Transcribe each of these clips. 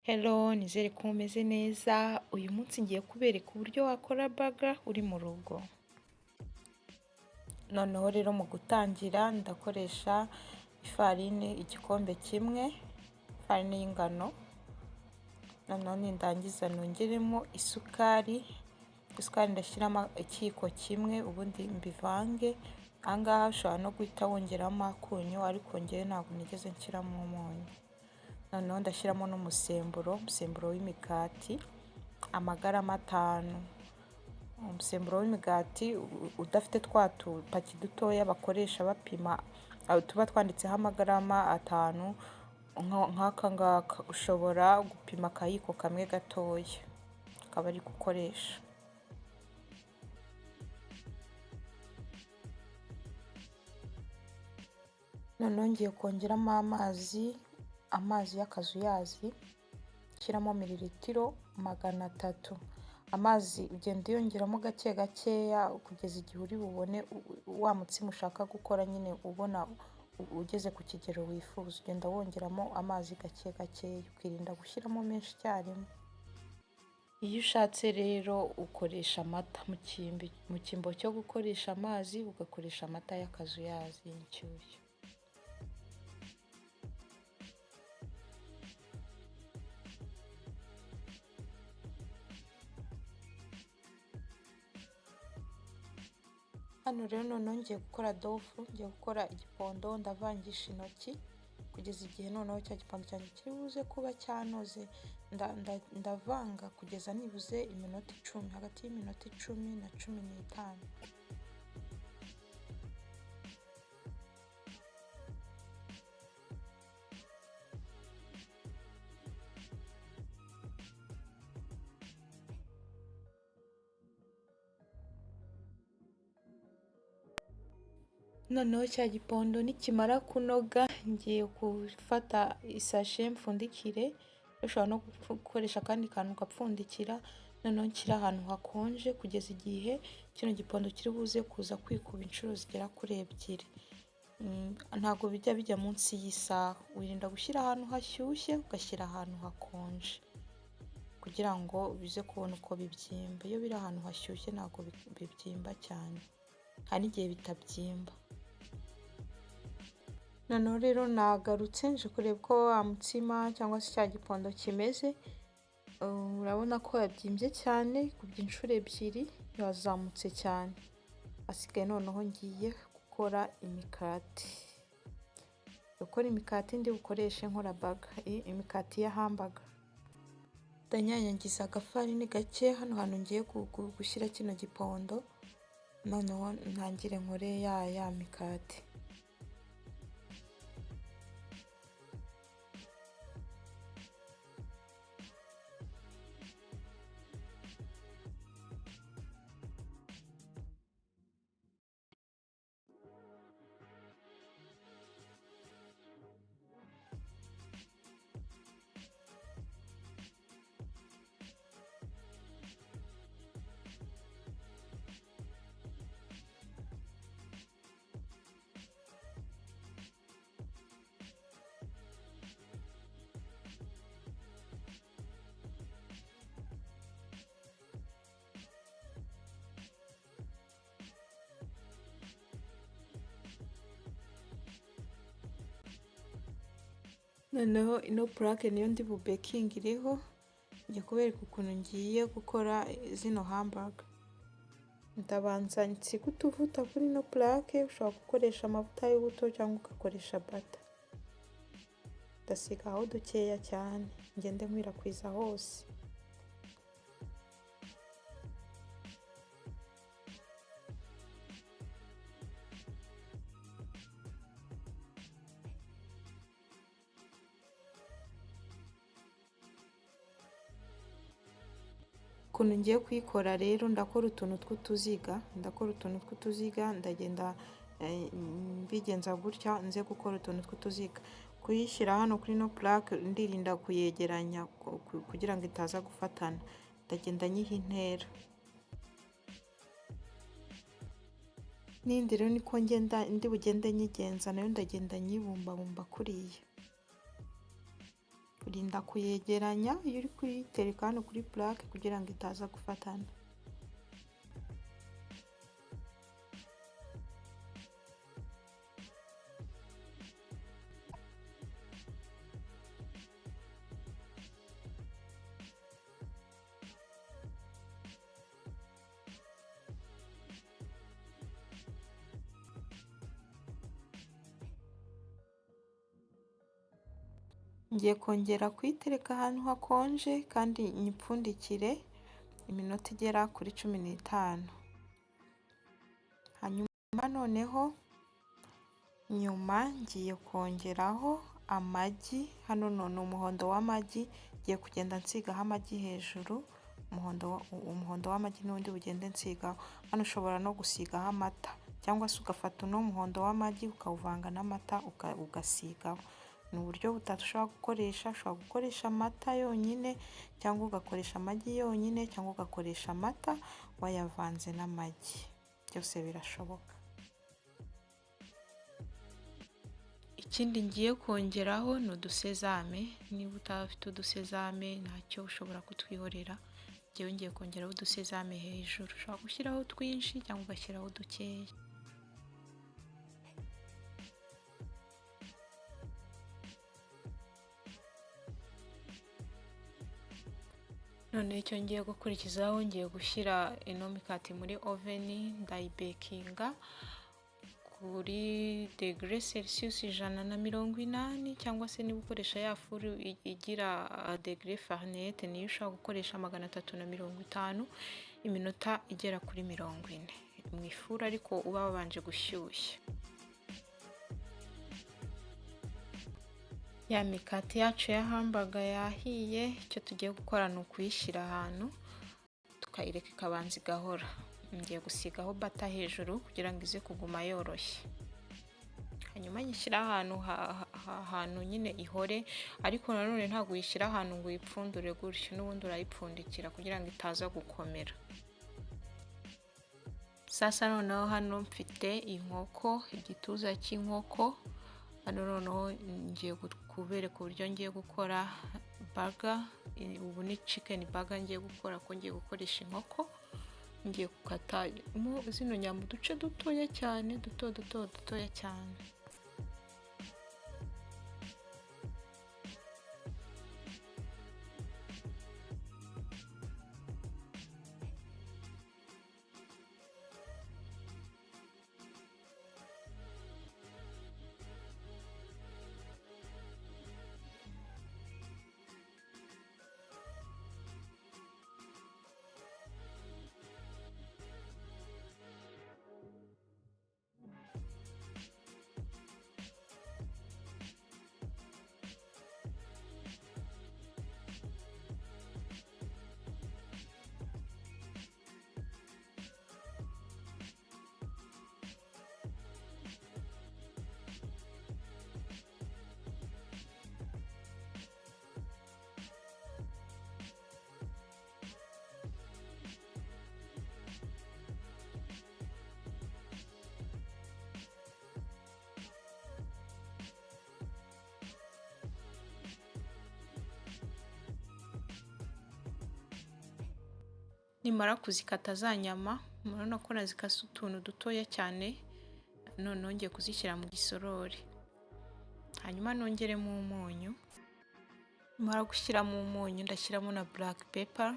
Hello, nizere ko umeze neza. Uyu munsi ngiye kubereka uburyo wakora burger uri mu rugo. Noneho rero mu gutangira ndakoresha ifarini igikombe kimwe, ifarini y'ingano. Noneho nindangiza nongeremo isukari. Isukari ndashyiramo ikiyiko kimwe ubundi mbivange. Aha ngaha ushobora no guhita wongeramo akunyu ariko njyewe ntabwo nigeze nshyiramo umunyu. Noneho ndashyiramo n'umusemburo w'imigati, amagarama 5. Umusemburo w'imigati udafite twa tupaki dutoya bakoresha bapima, tuba twanditseho amagarama 5, nk'aka ngaka ushobora gupima akayiko kamwe gatoya akaba ari gukoresha. Noneho ngiye kongeramo amazi y'akazuyazi, shyiramo mililitiro 300. Amazi ugenda uyongeramo gake gakeya kugeza igihe uri bubone wa mutsima ushaka gukora nyine ubona ugeze ku kigero wifuza. Ugenda wongeramo amazi gake gakeya, ukirinda gushyiramo menshi icyarimwe. Iyo ushatse rero ukoresha amata mu cyimbo cyo gukoresha amazi ugakoresha amata y'akazuyazi y'inshyushyu. Hano rero noneho ngiye gukora dofu, ngiye gukora igipondo, ndavangisha intoki kugeza igihe noneho cya gipondo cyanjye kiri buze kuba cyanoze. Ndavanga kugeza nibuze iminota 10, hagati y'iminota 10 na 15. Noneho cya gipondo nikimara kunoga ngiye gufata isashe mfundikire, ushobora no gukoresha akandi kantu gapfundikira. Noneho nshyira ahantu hakonje kugeza igihe kino gipondo kiri buze kuza kwikuba inshuro zigera kuri 2. Ntabwo bijya munsi y'isaha. Wirinda gushyira ahantu hashyushye ugashyira ahantu hakonje kugira ngo bize kubona uko bibyimba. Iyo biri ahantu hashyushye ntabwo bibyimba cyane, hari n'igihe bitabyimba. Noneho rero nagarutse nje kureba uko wa mutsima cyangwa se cya gipondo kimeze. Urabona ko yabyimbye cyane kubye inshuro 2, yazamutse cyane. Asigaye noneho ngiye gukora imikati. Gukora imikati ndi bukoreshe nkora burger, imikati ya hamburger. Ndanyanyagiza agafarini gake hano hantu ngiye gushyira kino gipondo. Noneho ntangire nkore ya mikati. Noneho ino plaque niyo ndi bubekingireho, ngiye kubereka ukuntu ngiye gukora zino hamburger. Ndabanza nsiga utuvuta kuri ino plaque, ushobora gukoresha amavuta y'ubuto cyangwa ugakoresha butter. Ndasigaho dukeya cyane ngende nkwirakwiza hose. Ukuntu ngiye kuyikora rero, ndakora utuntu tw'utuziga, ndagenda mbigenza gutya nze gukora utuntu tw'utuziga. Kuyishyira hano kuri no plaque ndirinda kuyegeranya kugira ngo itaza gufatana. Ndagenda nyiha intera. N'indi rero niko ndi bugende nyigenza, nayo ndagenda nyibumbabumba kuriya. urinda kuyegeranya iyo uri kuyitereka hano kuri plaque kugira ngo itaza gufatana. Ngiye kongera kuyitereka ahantu hakonje kandi nyipfundikire iminota igera kuri 15. Hanyuma noneho nyuma ngiye kongeraho amagi. Hano none umuhondo w'amagi ngiye kugenda nsigaho amagi hejuru, umuhondo w'amagi n'undi bugende nsigaho. Hano ushobora no gusigaho amata cyangwa se ugafata uno muhondo w'amagi ukawuvanga n'amata ugasigaho. Ni uburyo butatu ushobora gukoresha. Ushobora gukoresha amata yonyine cyangwa ugakoresha amagi yonyine cyangwa ugakoresha amata wayavanze n'amagi, byose birashoboka. Ikindi ngiye kongeraho ni udusezame. Niba utafite udusezame ntacyo, ushobora kutwihorera. Njyewe ngiye kongeraho udusezame hejuru. Ushobora gushyiraho twinshi cyangwa ugashyiraho dukeya. None icyo ngiye gukurikizaho, ngiye gushyira ino mikati muri oven, ndayibekinga kuri degre Celsius 180, cyangwa se niba ukoresha ya furu igira degre Fahrenheit niyo ushobora gukoresha 350 iminota igera kuri 40 mu ifuru, ariko uba wabanje gushyushya. Ya mikati yacu ya hamburger yahiye. Icyo tugiye gukora ni ukuyishyira ahantu tukayireka ikabanza igahora. Ngiye gusigaho bata hejuru kugira ngo ize kuguma yoroshye. Hanyuma nyishyira ahantu nyine ihore, ariko nanone ntabwo uyishyira ahantu ngo uyipfundure gutyo, n'ubundi urayipfundikira kugira ngo itaza gukomera. Sasa noneho hano mfite inkoko, igituza cy'inkoko. Hano noneho ngiye kubereka uburyo ngiye gukora burger. Ubu ni chicken burger ngiye gukora, ko ngiye gukoresha inkoko. Ngiye gukata zino nyama uduce dutoya cyane, dutoya cyane. Nimara kuzikata za nyama, murabona ko nazikase utuntu dutoya cyane. None ngiye kuzishyira mu gisorori, hanyuma nongeremo umunyu. Nimara gushyiramo umunyu, ndashyiramo na black pepper.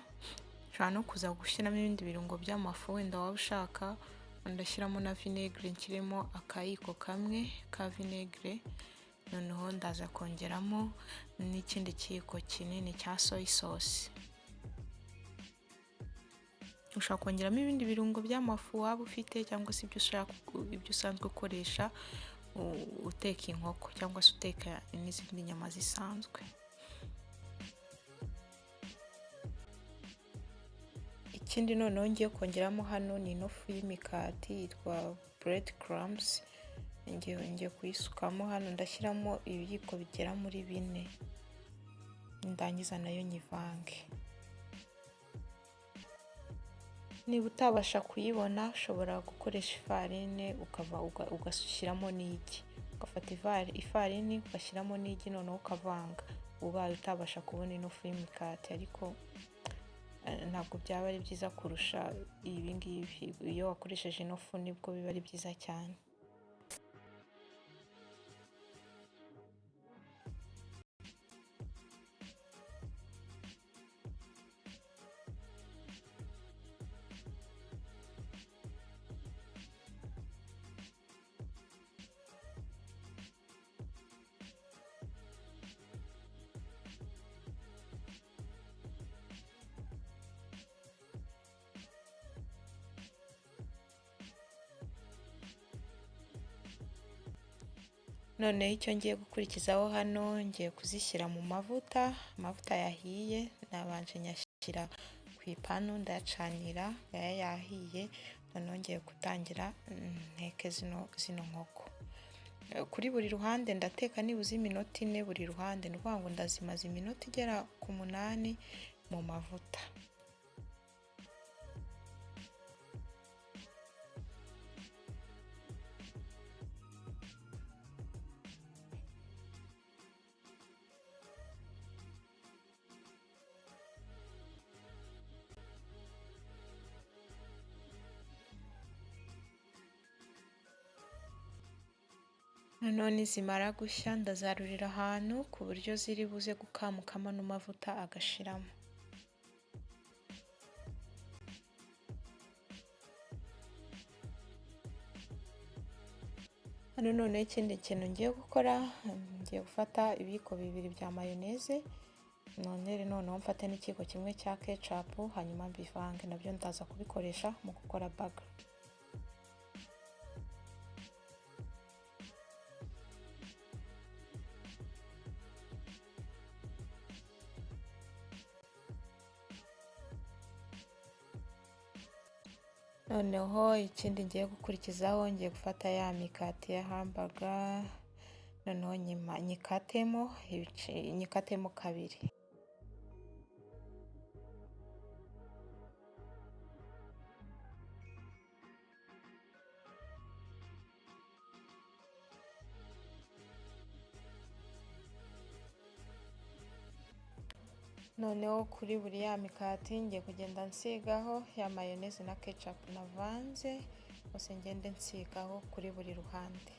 Nshobora no kuza gushyiramo ibindi birungo by'amafu wenda waba ushaka. Ndashyiramo na vinegere, nshyiremo akayiko kamwe ka vinegere. Noneho ndaza kongeramo n'ikindi kiyiko kinini cya soy sauce. Ushobora kongeramo ibindi birungo by'amafu waba ufite, cyangwa se ibyo usanzwe ukoresha uteka inkoko, cyangwa se uteka n'izindi nyama zisanzwe. Ikindi noneho ngiye kongeramo hano ni inofu y'imikati yitwa bread crumbs. Ngiye kuyisukamo hano, ndashyiramo ibiyiko bigera muri 4, ndangiza nayo nyivange. Niba utabasha kuyibona, ushobora gukoresha ifarine ugashyiramo n'igi. Ugafata ifarini ugashyiramo n'igi, noneho ukavanga. ubaye utabasha kubona ino fu y'imikati, ariko ntabwo byaba ari byiza kurusha ibi ngibi. Iyo wakoresheje ino fu nibwo biba ari byiza cyane. Noneho icyo ngiye gukurikizaho hano, ngiye kuzishyira mu mavuta. Amavuta yahiye nabanje nyashyira ku ipanu ndayacanira, yahiye. Noneho ngiye gutangira nteke zino nkoko. Kuri buri ruhande ndateka nibuze iminota 4 buri ruhande, ni ukuvuga ngo ndazimaza iminota igera ku 8 mu mavuta. Noneho nizimara gushya ndazarurira ahantu ku buryo ziri buze gukamukamo n'amavuta agashiramo. Hano noneho ikindi kintu ngiye gukora, ngiye gufata ibiyiko 2 bya mayoneze, noneho mfate n'ikiyiko kimwe cya ketchup, hanyuma mbivange. Nabyo ndaza kubikoresha mu gukora burger. Noneho ikindi ngiye gukurikizaho, ngiye gufata ya mikati ya hamburger, noneho nyikatemo 2. Noneho kuri buri ya mikati ngiye kugenda nsigaho ya mayoneze na ketchup navanze, bose ngende nsigaho kuri buri ruhande.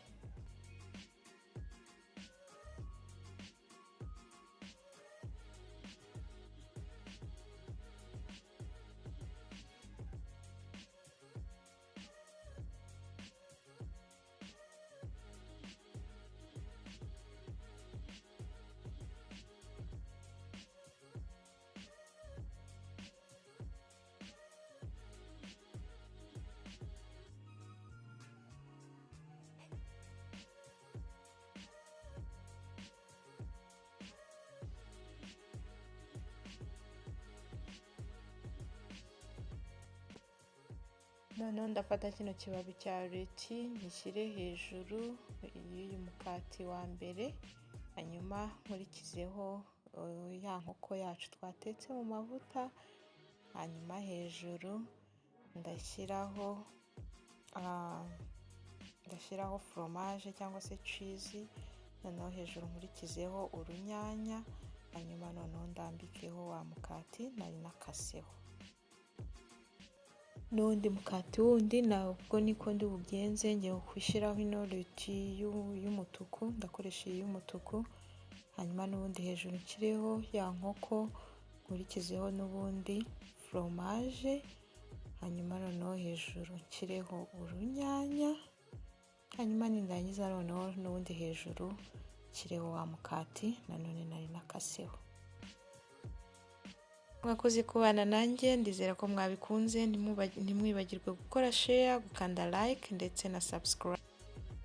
Noneho ndafata kino kibabi cya leti ngishyire hejuru y'uyu mukati wa mbere, hanyuma nkurikizeho ya nkoko yacu twatetse mu mavuta, hanyuma hejuru ndashyiraho fromage cyangwa se cheese, noneho hejuru nkurikizeho urunyanya, hanyuma noneho ndambikeho wa mukati nari nakaseho. N'undi mukati wundi nabwo niko ndi bugenze, ngiye kwishyiraho ino leti y'umutuku, ndakoresha iyi y'umutuku, hanyuma n'ubundi hejuru nshyireho ya nkoko, nkurikizeho n'ubundi fromage, hanyuma noneho hejuru nshyireho urunyanya, hanyuma nindangiza noneho n'ubundi hejuru nshyireho wa mukati nanone nari nakaseho. Mwakoze kubana nanjye, ndizera ko mwabikunze. Ntimwibagirwe gukora share, gukanda like ndetse na subscribe.